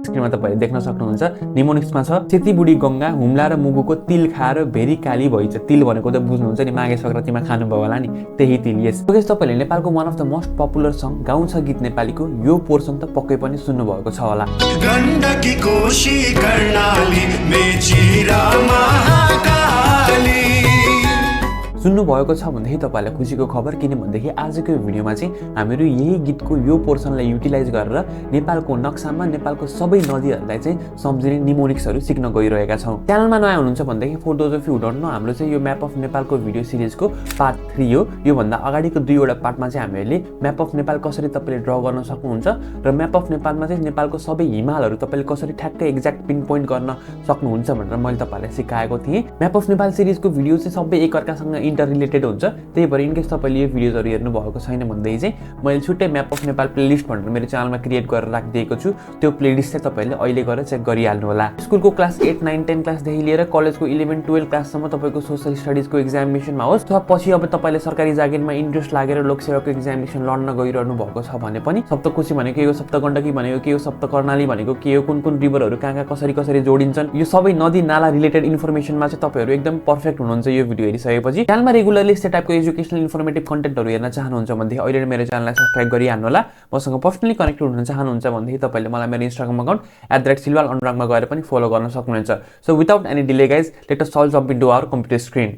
स्क्रिनमा तपाईले देख्न सक्नुहुन्छ निमोनिक्समा छ सेतीबुढी गंगा हुम्ला र मुगुको तिल खाएर भेरी काली भइछ। तिल भनेको त बुझ्नुहुन्छ नि, माघे संक्रान्तिमा खानुभयो होला नि, त्यही तिल। यस गाइस तपाईले नेपालको one of the most popular song गाउँछ गीत नेपालीको यो पोर्सन त पक्कै पनि सुन्नु भएको छ होला। गण्डकी कोशी कर्णाली मेची र महाकाली सुन्नु भएको छ भन्दाखेरि तपाईलाई खुसीको खबर, किन भन्दाखेरि आजको यो भिडियोमा चाहिँ हामीहरू यही गीतको यो पोर्सनलाई युटिलाइज गरेर नेपालको नक्सामा नेपालको सबै नदीहरूलाई चाहिँ सम्झिने निमोनिक्सहरू सिक्न गइरहेका छौँ। च्यानलमा नयाँ हुनुहुन्छ भनेदेखि for those of you don't know, हाम्रो चाहिँ यो म्याप अफ नेपालको भिडियो सिरिजको पार्ट 3 हो। योभन्दा अगाडिको 2 वटा पार्टमा चाहिँ हामीहरूले म्याप अफ नेपाल कसरी तपाईँले ड्र गर्न सक्नुहुन्छ र म्याप अफ नेपालमा चाहिँ नेपालको सबै हिमालहरू तपाईँले कसरी ठ्याक्कै एक्ज्याक्ट पिन पोइन्ट गर्न सक्नुहुन्छ भनेर मैले तपाईँलाई सिकाएको थिएँ। म्याप अफ नेपाल सिरिजको भिडियो चाहिँ सबै एकअर्कासँग इन्टर रिलेटेड हुन्छ, त्यही भएर इनकेस तपाईँले यो भिडियोजहरू हेर्नु भएको छैन भन्दै चाहिँ मैले छुट्टै म्याप अफ नेपाल प्लेलिस्ट भनेर मेरो च्यानलमा क्रिएट गरेर राखिदिएको छु। त्यो प्लेलिस्ट चाहिँ तपाईँले अहिले गएर चेक गरिहाल्नु होला। स्कुलको क्लास 8, 9, 10 क्लासदेखि लिएर कलेजको 11, 12 क्लाससम्म तपाईँको सोशल स्टडिजको एक्जामिनेसनमा होस् अथवा पछि अब तपाईँले सरकारी जागिरमा इन्ट्रेस्ट लागेर लोकसेवाको एक्जामिनेसन लड्न गइरहनु भएको छ भने पनि सप्तकोशी भनेको के हो, सप्तगण्डकी भनेको के हो, सप्तकर्णाली भनेको के हो, कुन कुन रिभरहरू कहाँ कहाँ कसरी कसरी जोडिन्छन्, यो सबै नदी नाला रिलेटेड इन्फर्मेसनमा चाहिँ तपाईँहरू एकदम पर्फेक्ट हुनुहुन्छ यो भिडियो हेरिसकेपछि। च्यानलमा रेगुलरली यस्तै टाइपको एजुकेसनल इन्फर्मेटिभ कन्टेन्टहरू हेर्न चाहनुहुन्छ भनेदेखि अहिले मेरो च्यानललाई सब्सक्राइब गरिहाल्नु होला। मसँग पर्सनली कनेक्टेड हुन चाहनुहुन्छ भनेदेखि तपाईँले मलाई मेरो इन्स्टाग्राम अकाउन्ट @silwal अनुरागमा गएर पनि फलो गर्न सक्नुहुन्छ। So without any delay guys, let us all jump into our computer screen.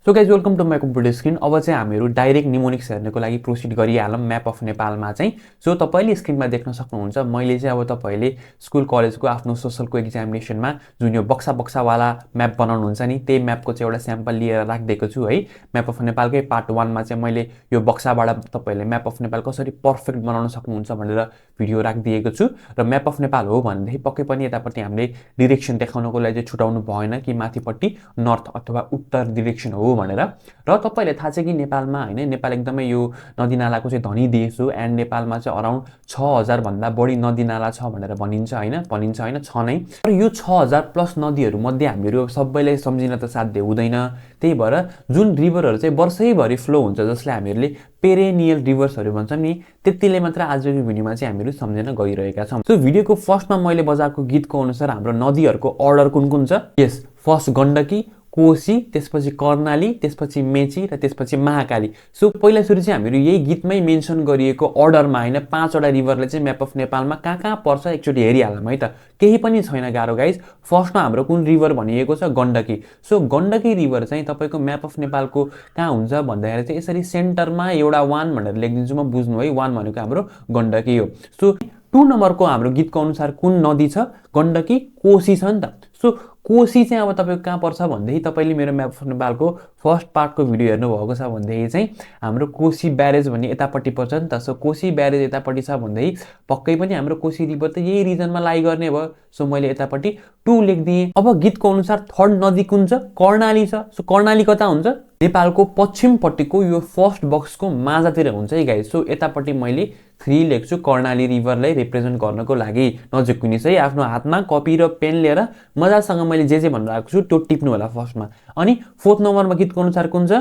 So guys welcome to my computer screen. अब चाहिँ हामीहरू डाइरेक्ट निमोनिक्स हेर्नको लागि प्रोसिड गरिहालौँ म्याप अफ नेपालमा चाहिँ। सो तपाईँले स्क्रिनमा देख्न सक्नुहुन्छ मैले चाहिँ अब तपाईँले स्कुल कलेजको आफ्नो सोसलको एक्जामिनेसनमा जुन यो बक्सावाला म्याप बनाउनुहुन्छ नि, त्यही म्यापको चाहिँ एउटा स्याम्पल लिएर राखिदिएको छु है। म्याप अफ नेपालकै पार्ट 1 मा चाहिँ मैले यो बक्साबाट तपाईँले म्याप अफ नेपाल कसरी पर्फेक्ट बनाउन सक्नुहुन्छ भनेर भिडियो राखिदिएको छु। र म्याप अफ नेपाल हो भनेदेखि पक्कै पनि यतापट्टि हामीले डिरेक्सन देखाउनको लागि चाहिँ छुटाउनु भएन कि माथिपट्टि नर्थ अथवा उत्तर डिरेक्सन हो भनेर। र तपाईलाई थाहा छ कि नेपालमा हैन, नेपाल एकदमै यो नदीनालाको चाहिँ धनी देश हो एन्ड नेपालमा चाहिँ अराउन्ड 6000 भन्दा बढी नदीनाला छ भनेर भनिन्छ हैन, छ नै। र यो 6000 प्लस नदीहरू मध्ये हामीहरू सबैलाई सम्झिन त साध्य हुँदैन, त्यही भएर जुन रिभरहरू चाहिँ वर्षैभरि फ्लो हुन्छ जसलाई हामीहरूले पेरेनियल रिभर्सहरू भन्छौँ नि, त्यतिले मात्र आजको भिडियोमा चाहिँ हामीहरू सम्झिन गइरहेका छौँ। सो भिडियोको फर्स्टमा मैले बजाएको गीतको अनुसार हाम्रो नदीहरूको अर्डर कुन कुन छ? यस, फर्स्ट गण्डकी, कोशी, त्यसपछि कर्णाली, त्यसपछि मेची र त्यसपछि महाकाली। सो पहिला सुरु चाहिँ हामीहरू यही गीतमै मेन्सन गरिएको अर्डरमा हैन 5 वटा रिभरले चाहिँ म्याप अफ नेपालमा कहाँ कहाँ पर्छ एकचोटि हेरिहालौँ है त। केही पनि छैन गाह्रो गाइज। फर्स्टमा हाम्रो कुन रिभर भनिएको छ? गण्डकी। सो गण्डकी रिभर चाहिँ तपाईको म्याप अफ नेपालको कहाँ हुन्छ भन्दाखेरि चाहिँ यसरी सेन्टरमा एउटा 1 भनेर लेखिदिन्छु म, बुझ्नु है। 1 भनेको हाम्रो गण्डकी हो। सो 2 नम्बरको हाम्रो गीतको अनुसार कुन नदी छ? गण्डकी, कोशी छ नि त। सो कोशी चाहिँ अब तपाईको कहाँ पर्छ भन्देखि तपाईले मेरो म्याप अफ नेपालको फर्स्ट पार्टको भिडियो हेर्नु भएको छ भन्देखि चाहिँ हाम्रो कोशी ब्यारेज भन्ने यतापट्टि पर्छ नि त। सो कोशी ब्यारेज यतापट्टि छ भन्देखि पक्कै पनि हाम्रो कोशी रिभर त यही रिजनमा लाई गर्ने भयो। सो मैले यतापट्टि 2 लेखिदिएँ। अब गीतको अनुसार थर्ड नदी कुन छ? कर्णाली छ। सो कर्णाली कता हुन्छ? नेपालको पश्चिमपट्टिको यो फर्स्ट बक्सको माझातिर हुन्छ है गाइस। सो यतापट्टि मैले 3 लेख्छु कर्णाली रिभरलाई रिप्रेजेन्ट गर्नको लागि। नजिक्कुनिस् है, आफ्नो हातमा कपी र पेन लिएर मजासँग मैले जे भनेर आएको छु त्यो टिप्नु होला फर्स्टमा। अनि 4th नम्बरमा गीतको अनुसार कुन छ?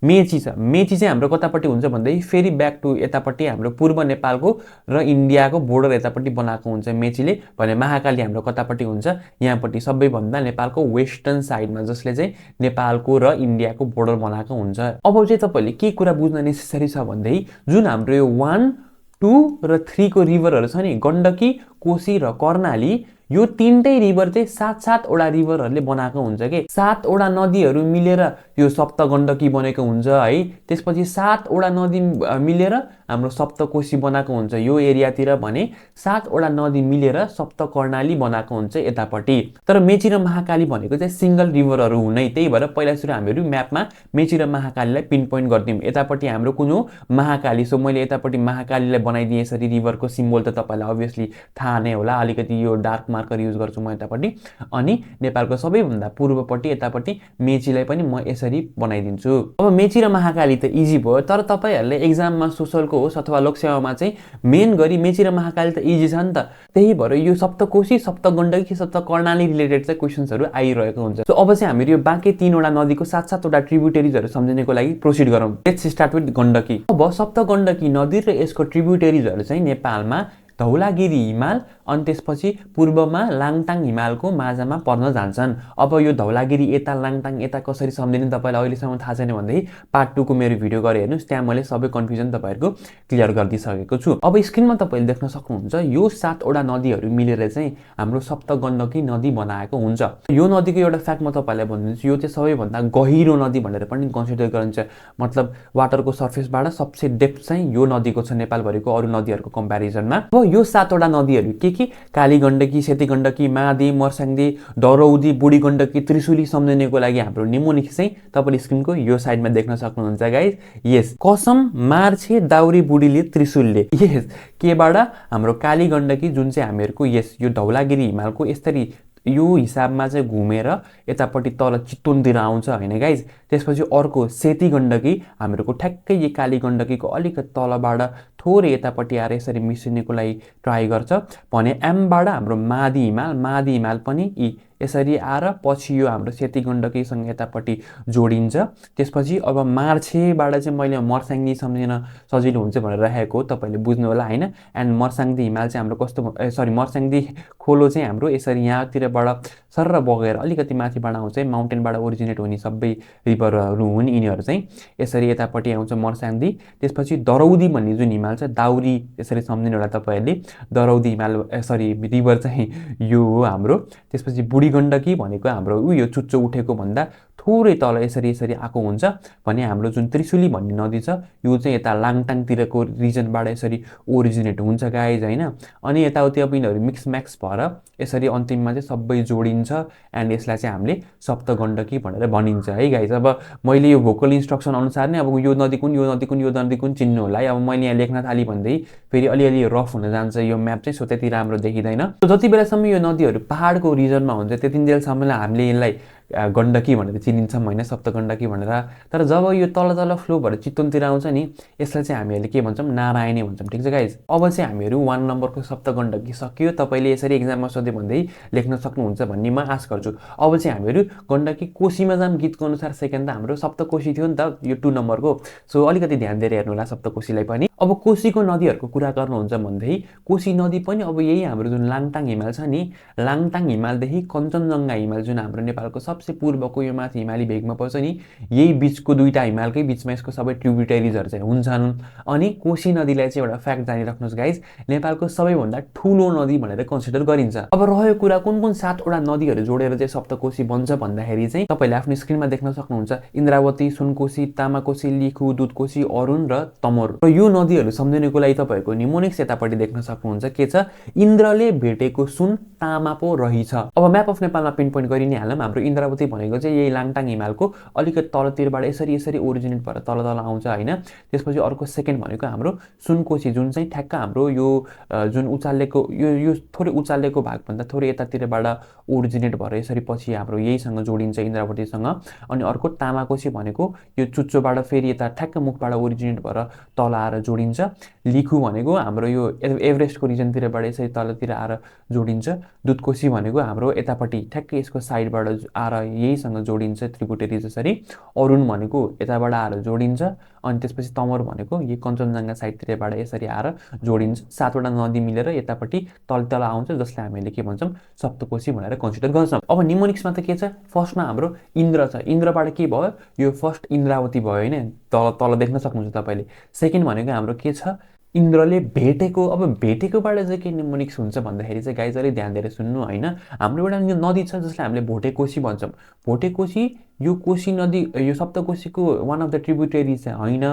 मेची छ। मेची चाहिँ हाम्रो कतापट्टि हुन्छ भन्दै फेरि ब्याक टु यतापट्टि हाम्रो पूर्व नेपालको र इन्डियाको बोर्डर यतापट्टि बनाएको हुन्छ मेचीले भने। महाकाली हाम्रो कतापट्टि हुन्छ? यहाँपट्टि सबैभन्दा नेपालको वेस्टर्न साइडमा, जसले चाहिँ नेपालको र इन्डियाको बोर्डर बनाएको हुन्छ। अब चाहिँ तपाईले के कुरा बुझ्न नेसेसरी छ भन्दै जुन हाम्रो यो 1, 2 र 3 को रिभरहरू छ नि, गण्डकी, कोशी र कर्णाली, यो तीनटै रिभर चाहिँ 7-7 वटा रिभरहरूले बनाएको हुन्छ के। 7 वटा नदीहरू मिलेर यो सप्तगण्डकी बनेको हुन्छ है। त्यसपछि 7 वटा नदी मिलेर हाम्रो सप्तकोशी बनाएको हुन्छ यो एरियातिर भने। 7 वटा नदी मिलेर सप्तकर्णाली बनाएको हुन्छ यतापट्टि। तर मेची र महाकाली भनेको चाहिँ सिंगल रिभरहरू हुनै, त्यही भएर पहिला सुरु हामीहरू म्यापमा मेची र महाकालीलाई पिन पोइन्ट गर्दियौँ। यतापट्टि हाम्रो कुन हो? महाकाली। सो मैले यतापट्टि महाकालीलाई बनाइदिएँ यसरी। रिभरको सिम्बल त तपाईलाई अभियसली थाहा नै होला, अलिकति यो डार्कमा मार्कर युज गर्छु म यतापट्टि अनि नेपालको सबैभन्दा पूर्वपट्टि यतापट्टि मेचीलाई पनि म यसरी बनाइदिन्छु। अब मेची र महाकाली त इजी भयो, तर तपाईहरुले एक्जाममा सोशलको होस् अथवा लोकसेवामा चाहिँ मेन गरी मेची र महाकाली त इजी छ नि त, त्यही भएर यो सप्तकोशी, सप्तगण्डकी, सप्तकर्णाली रिलेटेड चाहिँ क्वेशन्सहरु आइरहेको हुन्छ। सो अब चाहिँ हामीहरु यो बाँके 3 वटा नदीको 7-7 वटा ट्रिब्युटरिजहरु सम्झिनको लागि प्रोसिड गरौँ। Let's start with Gandaki. अब सप्तगण्डकी नदी र यसको ट्रिब्युटरिजहरु चाहिँ नेपालमा धौलागिरी हिमाल अनि त्यसपछि पूर्वमा लाङटाङ हिमालको माझमा पर्न जान्छन्। अब यो धौलागिरी यता लाङटाङ यता कसरी सम्झिने तपाईलाई अहिलेसम्म थाहा छैन भन्दै पार्ट 2 को मेरो भिडियो गरे हेर्नुस्, त्यहाँ मैले सबै कन्फ्युजन तपाईहरुको क्लियर गर्दिसकेको छु। अब स्क्रिनमा तपाईले देख्न सक्नुहुन्छ यो 7 वटा नदीहरु मिलेर चाहिँ हाम्रो सप्तगण्डकी नदी बनाएको हुन्छ। यो नदीको एउटा फ्याक्ट म तपाईलाई भनिदिन्छु, यो चाहिँ सबैभन्दा गहिरो नदी भनेर पनि कन्सिडर गरिन्छ। मतलब वाटरको सर्फेसबाट सबसे डेप्थ चाहिँ यो नदीको छ नेपालभरिको अरु नदीहरुको कम्प्यारिजनमा। अब यो 7 वटा नदीहरु के काली गण्डकी, सेती गण्डकी, महादी, मर्साङदी, दरौदी, बुढी गण्डकी, त्रिशुली सम्झिनको लागि हाम्रो निमोनिक्स चाहिँ तपाईले स्क्रिनको यो साइडमा देख्न सक्नुहुन्छ गाइस। यस कसम मार्छे दाउरी बुढीले त्रिशुलले। यस केबाट हाम्रो काली गण्डकी जुन चाहिँ हामीहरुको यस यो धौलागिरी हिमालको यसरी यो हिसाबमा चाहिँ घुमेर यतापट्टि तल चितवनतिर आउँछ हैन गाइस। त्यसपछि अर्को सेती गण्डकी हामीहरुको ठ्याक्कै यो काली गण्डकीको अलिकति तलबाट थोरै यतापट्टि आएर यसरी मिसिनेको लागि ट्राई गर्छ भने एमबाट हाम्रो मादी हिमाल पनि यसरी आएर पछि यो हाम्रो सेती गण्डकीसँग यतापट्टि जोडिन्छ। त्यसपछि अब मार्छेबाट चाहिँ मैले मर्साङदी सम्झिन सजिलो हुन्छ भनेर राखेको हो, तपाईले बुझ्नु होला हैन। एन्ड मर्साङदी हिमाल चाहिँ हाम्रो कस्तो मर्साङदी खोलो चाहिँ हाम्रो यसरी यहाँतिरबाट सरर बगेर अलिकति माथिबाट आउँछ, माउन्टेनबाट ओरिजिनेट हुने सबै रिभरहरु हुन् यिनीहरु चाहिँ यसरी यतापट्टि आउँछ मर्साङदी। त्यसपछि दरौदी भन्ने जुन हिमाल छ दाउरी यसरी सम्झिनु होला तपाईहरुले, दरौदी हिमाल रिभर चाहिँ यो हो हाम्रो। त्यसपछि बुढी गण्डकी भनेको हाम्रो यो चुच्चो उठेको भन्दा थोरै तल यसरी आएको हुन्छ भने हाम्रो जुन त्रिशुली भन्ने नदी छ यो चाहिँ यता लाङटाङतिरको रिजनबाट यसरी ओरिजिनेट हुन्छ गाइज हैन। अनि यताउति अब यिनीहरु मिक्स म्याक्स भएर यसरी अन्तिममा चाहिँ सबै जोडिन्छ एन्ड यसलाई चाहिँ हामीले सप्तगण्डकी भनेर भनिन्छ है गाइज। अब मैले यो भोकल इन्स्ट्रक्सन अनुसार नै अब यो नदी कुन चिन्नु होला है। अब मैले यहाँ लेख्न थाली भन्दै फेरि अलिअलि रफ हुन जान्छ यो म्याप चाहिँ, सो त्यति राम्रो देखिदैन। जति बेलासम्म यो नदीहरु पहाडको रिजनमा हुन्छ त्यतिन्जेलसम्म हामीले यसलाई गण्डकी भनेर चिनिन्छौँ हैन, सप्तगण्डकी भनेर। तर जब यो तल फ्लो भएर चितवनतिर आउँछ नि यसलाई चाहिँ हामीहरुले के भन्छौँ नारायणी भन्छौँ। ठीक छ गाइज। अब चाहिँ हामीहरु 1 नम्बरको सप्तगण्डकी सक्यो, तपाईले यसरी एक्जाममा सोधे भन्दै लेख्न सक्नुहुन्छ भन्ने म आश गर्छु। अब चाहिँ हामीहरु गण्डकी कोशीमा जाम गीतको अनुसार सेकेन्ड त हाम्रो सप्तकोशी थियो नि त यो 2 नम्बरको, सो अलिकति ध्यान दिएर हेर्नु होला सप्तकोशीलाई पनि। अब कोशीको नदीहरुको कुरा गर्नुहुन्छ भन्दै कोशी नदी पनि अब यही हाम्रो जुन लाङटाङ हिमाल छ नि, लाङटाङ हिमालदेखि कञ्चनजङ्घा हिमाल जुन हाम्रो नेपालको सबसे पूर्वको यो माथि हिमाली भेगमा पर्छ नि, यही बीचको दुईटा हिमालकै बीचमा यसको सबै ट्रिब्युटरिजहरु चाहिँ हुन्छन्। अनि कोशी नदीलाई चाहिँ एउटा फ्याक्ट जानिराख्नुस् गाइज, नेपालको सबैभन्दा ठूलो नदी भनेर कन्सिडर गरिन्छ। अब रह्यो कुरा कुन 7 वटा नदीहरु जोडेर चाहिँ सप्तकोशी बन्छ भन्दाखेरि चाहिँ तपाईले आफ्नो स्क्रिनमा देख्न सक्नुहुन्छ इन्द्रावती, सुनकोशी, तामाकोशी, लिखु, दुधकोशी, अरुण र तमोर। र यो नदीहरु सम्झिनको लागि तपाईहरुको निमोनिक्स यतापट्टि देख्न सक्नुहुन्छ के छ, इन्द्रले भेटेको सुन तामा पो रहिछ। अब म्याप अफ नेपालमा पिन पोइन्ट गरि नै हालौँ। हाम्रो इन्द्रावती भनेको चाहिँ यही लाङटाङ हिमालको अलिकति तलतिरबाट यसरी ओरिजिनेट भएर तल आउँछ हैन। त्यसपछि अर्को सेकेन्ड भनेको हाम्रो सुनकोशी जुन चाहिँ ठ्याक्क हाम्रो यो जुन उचालेको यो थोरै उचालेको भाग भन्दा थोरै यतातिरबाट ओरिजिनेट भएर यसरी पछि हाम्रो यहीसँग जोडिन्छ इन्द्रावतीसँग। अनि अर्को तामाकोशी भनेको यो चुच्चोबाट फेरि यता ठ्याक्क मुखबाट ओरिजिनेट भएर तल आएर जोडिन्छ। लिखु भनेको हाम्रो यो एभरेस्टको रिजनतिरबाट यसरी तलतिर आएर जोडिन्छ। दुधकोशी भनेको हाम्रो यतापट्टि ठ्याक्कै यसको साइडबाट आएर यहीसँग जोडिन्छ ट्रिब्युटरी जसरी। अरुण भनेको यताबाट आएर जोडिन्छ। अनि त्यसपछि तमोर भनेको यो कञ्चनजङ्घा साइडतिरबाट यसरी आएर जोडिन्छ। 7 वटा नदी मिलेर यतापट्टि तल आउँछ जसलाई हामीले के भन्छौँ सप्तकोशी भनेर कन्सिडर गर्छौँ। अब निमोनिक्समा त के छ, फर्स्टमा हाम्रो इन्द्र छ, इन्द्रबाट के भयो यो फर्स्ट इन्द्रावती भयो हैन, तल देख्न सक्नुहुन्छ तपाईले। सेकेन्ड भनेको हाम्रो के छ इन्द्रले भेटेको। अब भेटेकोबाट चाहिँ के निमोनिक्स हुन्छ भन्दाखेरि चाहिँ गाइज अलि ध्यान दिएर सुन्नु हैन। हाम्रो एउटा नदी छ जसलाई हामीले भोटेकोशी भन्छौँ। भोटेकोशी यो कोशी नदी यो सप्तकोशीको वान अफ द ट्रिब्युटरी चाहिँ हैन,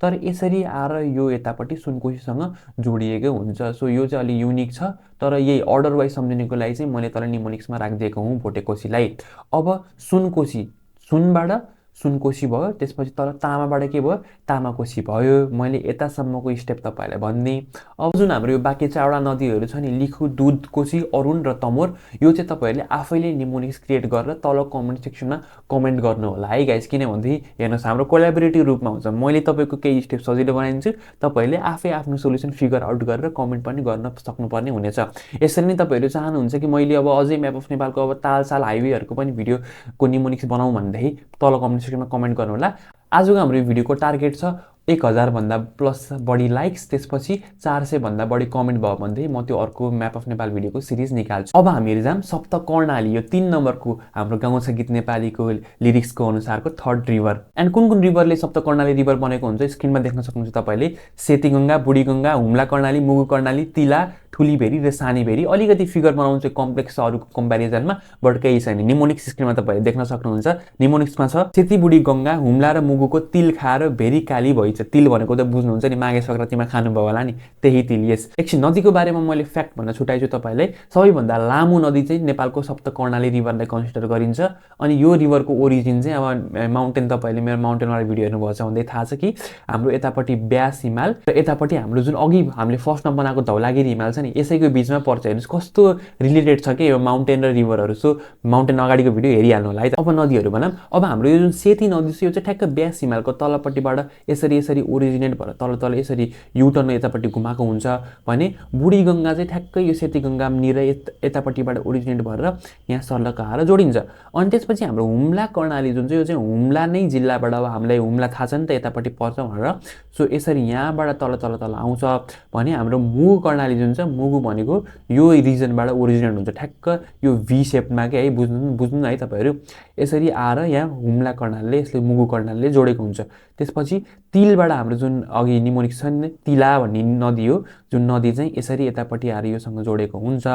तर यसरी आएर यो यतापट्टि सुनकोशीसँग जोडिएको हुन्छ। सो यो चाहिँ अलि युनिक छ, तर यही अर्डर वाइज सम्झिनको लागि चाहिँ मैले तल निमोनिक्समा राखिदिएको हुँ भोटेकोशीलाई। अब सुनकोशी, सुनबाट सुनकोशी भयो, त्यसपछि तल तामाबाट के भयो, तामाकोशी भयो। मैले यतासम्मको स्टेप तपाईँहरूलाई भनिदिएँ। अब जुन हाम्रो यो बाँकी 4वटा नदीहरू छ नि, लिखु, दुध, कोशी, अरुण र तमोर, यो चाहिँ तपाईँहरूले आफैले निमोनिक्स क्रिएट गरेर तल कमेन्ट सेक्सनमा कमेन्ट गर्नु होला है गाइस। किनभनेदेखि हेर्नुहोस्, हाम्रो कोलाबोरेटिभ रूपमा हुन्छ। मैले तपाईँको केही स्टेप सजिलो बनाइदिन्छु, तपाईँहरूले आफै आफ्नो सोल्युसन फिगर आउट गरेर कमेन्ट पनि गर्न सक्नुपर्ने हुनेछ। यसरी नै तपाईँहरू चाहनुहुन्छ कि मैले अब अझै म्याप अफ नेपालको अब तालसाल हाइवेहरूको पनि भिडियोको निमोनिक्स बनाऊँ भनेदेखि तल कमेन्ट सेक्सनमा कमेन्ट गर्नु होला। आजको हाम्रो भिडियोको टार्गेट छ 1000 भन्दा प्लस बढी लाइक्स, त्यसपछि 400 भन्दा बढी कमेन्ट भयो भनेदेखि म त्यो अर्को म्याप अफ नेपाल भिडियोको सिरिज निकाल्छु। अब हामीहरू जाम सप्त कर्णाली, यो 3 नम्बरको हाम्रो गाउँ छ गीत नेपालीको लिरिक्सको अनुसारको थर्ड रिभर। एन्ड कुन कुन रिभरले सप्त कर्णाली रिभर बनेको हुन्छ स्क्रिनमा देख्न सक्नुहुन्छ तपाईँले। सेतीगङ्गा, बुढीगङ्गा, हुम्ला कर्णाली, मुगु कर्णाली, तिला, ठुलीभेरी र सानीभेरी। अलिकति फिगर बनाउँछु कम्प्लेक्स अरूको कम्पेरिजनमा, बट केही छैन। निमोनिक्स स्क्रिनमा तपाईँले देख्न सक्नुहुन्छ। निमोनिक्समा छ सेती, बुढी गङ्गा, हुम्ला र मुगुको तिल खाएर भेरी काली भइछ। तिल भनेको त बुझ्नुहुन्छ नि, माघे सङ्क्रान्तिमा खानुभयो होला नि, त्यही तिल। यस एकछिन नदीको बारेमा मैले फ्याक्ट भन्न छुटाइछु तपाईँलाई। सबैभन्दा लामो नदी चाहिँ नेपालको सप्त कर्णाली रिभरलाई कन्सिडर गरिन्छ। अनि यो रिभरको ओरिजिन चाहिँ अब माउन्टेन, तपाईँले मेरो माउन्टेनवाला भिडियो हेर्नुभएको छ भन्दै थाहा छ कि हाम्रो यतापट्टि ब्यास हिमाल र यतापट्टि हाम्रो जुन अघि हामीले फर्स्टमा बनाएको धौलागिरी हिमाल छ नि, यसैको बिचमा पर्छ। हेर्नुहोस् कस्तो रिलेटेड छ कि यो माउन्टेन र रिभरहरू। सो माउन्टेन अगाडिको भिडियो हेरिहाल्नु होला है त। अब नदीहरू भनौँ। अब हाम्रो यो जुन सेती नदी छ, यो चाहिँ ठ्याक्क ब्यास हिमालको तलपट्टिबाट यसरी यसरी ओरिजिनेट भएर तल तल यसरी युटर्न यतापट्टि घुमाएको हुन्छ भने बुढी गङ्गा चाहिँ ठ्याक्कै यो सेती गङ्गामुनि र यतापट्टिबाट ओरिजिनेट भएर यहाँ सर्लक्क आएर जोडिन्छ। अनि त्यसपछि हाम्रो हुम्ला कर्णाली जुन चाहिँ, यो चाहिँ हुम्ला नै जिल्लाबाट, अब हामीलाई हुम्ला थाहा छ नि त यतापट्टि पर्छ भनेर। सो यसरी यहाँबाट तल तल तल आउँछ भने हाम्रो मुगु कर्णाली जुन छ, मुगु भनेको यो रिजनबाट ओरिजिनेट हुन्छ ठ्याक्क यो भी सेपमा के है, बुझ्नु है तपाईँहरू। यसरी आएर यहाँ हुम्ला कर्णालले, यसले मुगु कर्णालले जोडेको हुन्छ। त्यसपछि तिलबाट हाम्रो जुन अघि निमोनिक्स छ नि, तिला भन्ने नदी हो, जुन नदी चाहिँ यसरी यतापट्टि आएर योसँग जोडेको हुन्छ।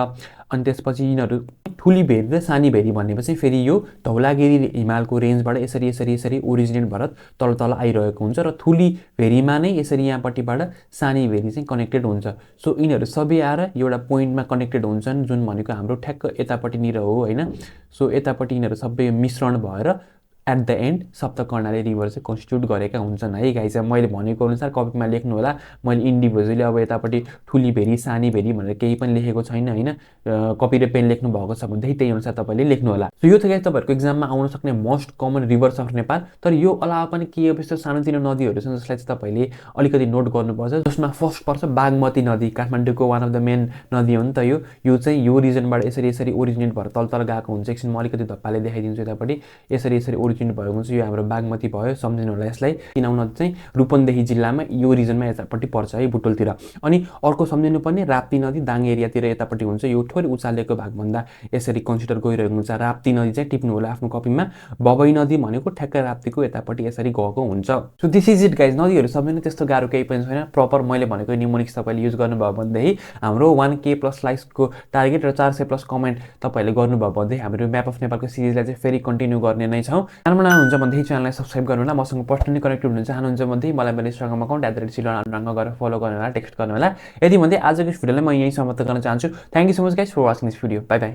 अनि त्यसपछि यिनीहरू ठुलीभेरी र सानीभेरी भनेपछि फेरि यो धौलागिरी हिमालको रेन्जबाट यसरी यसरी यसरी ओरिजिनेट भएर तल तल आइरहेको हुन्छ र ठुलीभेरीमा नै यसरी यहाँपट्टिबाट सानीभेरी चाहिँ कनेक्टेड हुन्छ। सो यिनीहरू सबै आएर एउटा पोइन्टमा कनेक्टेड हुन्छन्, जुन भनेको हाम्रो ठ्याक्क यतापट्टिनिर हो होइन। सो यतापट्टि यिनीहरू सबै मिश्रण भएर एट द एन्ड सप्त कर्णाली रिभर चाहिँ कन्स्टिट्युट गरेका हुन्छन् है गाइस। मैले भनेको अनुसार कपीमा लेख्नु होला। मैले इन्डिभिजुअली अब यतापट्टि ठुलीभेरी सानीभेरी भनेर केही पनि लेखेको छैन होइन। कपी र पेन लेख्नु भएको छ भनेदेखि त्यही अनुसार तपाईँले लेख्नु होला। सो यो त गाइस तपाईँहरूको इक्जाममा आउन सक्ने most common rivers of Nepal. तर यो अलावा पनि के यस्तो सानोतिनो नदीहरू छन् जसलाई चाहिँ तपाईँले अलिकति नोट गर्नुपर्छ। जसमा फर्स्ट पर्छ बागमती नदी, काठमाडौँको वान अफ द मेन नदी हो नि त यो चाहिँ यो रिजनबाट यसरी यसरी ओरिजिनेट भएर तल तल गएको हुन्छ। एकछिन म अलिकति धप्पाले देखाइदिन्छु यतापट्टि। यसरी यसरी ओरिजिनेट भएको हुन्छ। यो हाम्रो बागमती भयो, सम्झिनु होला यसलाई। किनभने नदी चाहिँ रूपन्देही जिल्लामा यो रिजनमा यतापट्टि पर्छ है, बुटोलतिर। अनि अर्को सम्झिनु पर्ने राप्ती नदी दाङ एरियातिर यतापट्टि हुन्छ। यो थोरै उचालेको भागभन्दा यसरी कन्सिडर गरिरहेको हुन्छ। राप्ती नदी चाहिँ टिप्नु होला आफ्नो कपीमा। बबई नदी भनेको ठ्याक्क राप्तीको यतापट्टि यसरी गएको हुन्छ। So this is it guys. नदीहरू सबै नै त्यस्तो गाह्रो केही पनि छैन। प्रपर मैले भनेको निमोनिक्स तपाईँले युज गर्नुभयो भनेदेखि हाम्रो 1K+ लाइक्सको टार्गेट र 400 प्लस कमेन्ट तपाईँले गर्नुभयो भनेदेखि हाम्रो म्याप अफ नेपालको सिरिजलाई चाहिँ फेरि कन्टिन्यू गर्ने नै छौँ। च्यानलमा हुन्छ भनेदेखि च्यानललाई सब्सक्राइब गर्नु होला। मसँग पर्सनली कनेक्टेड हुन चाहनुहुन्छ भनेदेखि मलाई मेरो इन्स्टाग्राम अकाउन्ट @silwal गएर फलो गर्नु होला, टेक्स्ट गर्नु होला। यदि भन्दै आजको भिडियोलाई म यहीँ समाप्त गर्न चाहन्छु। Thank you so much guys for watching this video. Bye by.